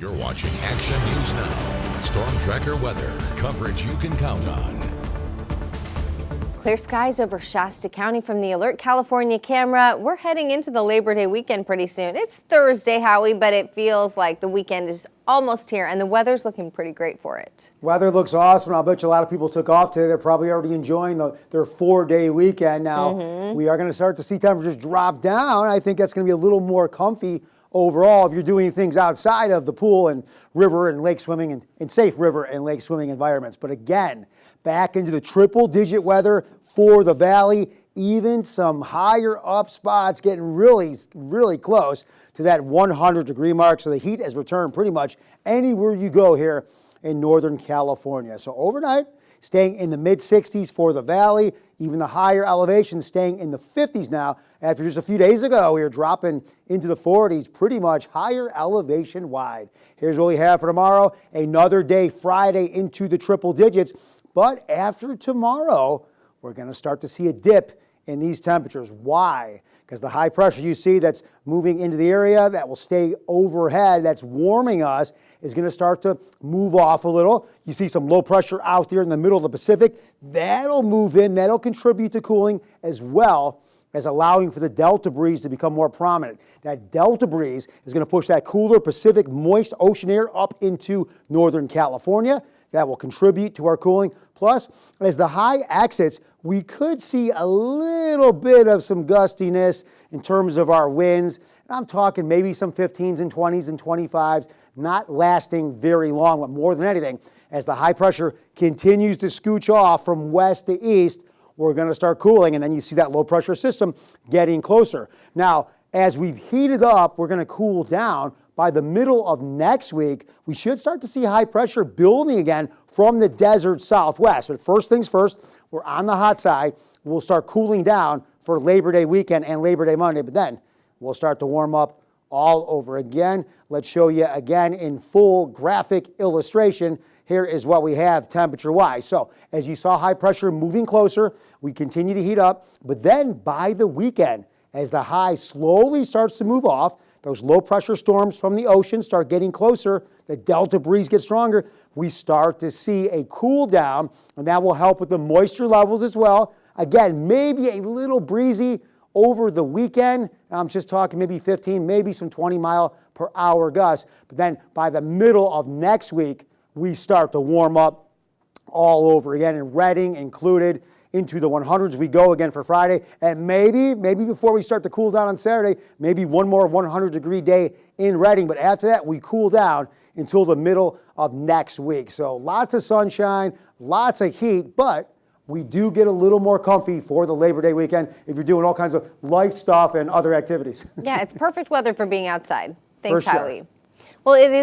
You're watching Action News Now. Storm Tracker weather. Coverage you can count on. Clear skies over Shasta County from the Alert California camera. We're heading into the Labor Day weekend pretty soon. It's Thursday, Howie, but it feels like the weekend is almost here, and the weather's looking pretty great for it. Weather looks awesome, and I'll bet you a lot of people took off today. They're probably already enjoying their 4-day weekend. Now, we are going to start to see temperatures drop down. I think that's going to be a little more comfy overall if you're doing things outside of the pool and river and lake swimming and safe river and lake swimming environments. But again, back into the triple-digit weather for the valley, even some higher up spots getting really, really close to that 100-degree mark. So the heat has returned pretty much anywhere you go here in Northern California. So overnight, staying in the mid-60s for the valley, even the higher elevations staying in the 50s now. After just a few days ago, we were dropping into the 40s, pretty much higher elevation wide. Here's what we have for tomorrow. Another day Friday into the triple digits. But after tomorrow, we're going to start to see a dip in these temperatures. Why? Because the high pressure you see that's moving into the area that will stay overhead, that's warming us, is going to start to move off a little. You see some low pressure out there in the middle of the Pacific. That'll move in. That'll contribute to cooling as well as allowing for the delta breeze to become more prominent. That delta breeze is going to push that cooler Pacific moist ocean air up into Northern California. That will contribute to our cooling. Plus, as the high exits, we could see a little bit of some gustiness in terms of our winds. I'm talking maybe some 15s and 20s and 25s, not lasting very long, but more than anything, as the high pressure continues to scooch off from west to east, we're going to start cooling, and then you see that low pressure system getting closer. Now, as we've heated up, we're going to cool down. By the middle of next week, we should start to see high pressure building again from the desert southwest. But first things first, we're on the hot side. We'll start cooling down for Labor Day weekend and Labor Day Monday, but then we'll start to warm up all over again. Let's show you again in full graphic illustration. Here is what we have temperature-wise. So as you saw high pressure moving closer, we continue to heat up, but then by the weekend, as the high slowly starts to move off, those low pressure storms from the ocean start getting closer, the delta breeze gets stronger, we start to see a cool down, and that will help with the moisture levels as well. Again, maybe a little breezy over the weekend. I'm just talking maybe 15, maybe some 20-mile-per-hour gusts. But then by the middle of next week, we start to warm up all over again, and Redding included. Into the 100s we go again for Friday, and maybe before we start to cool down on Saturday, maybe one more 100-degree day in Redding. But after that, we cool down until the middle of next week. So lots of sunshine, lots of heat, but we do get a little more comfy for the Labor Day weekend if you're doing all kinds of life stuff and other activities. Yeah, it's perfect weather for being outside. Thanks, For sure. Howie. Well, it is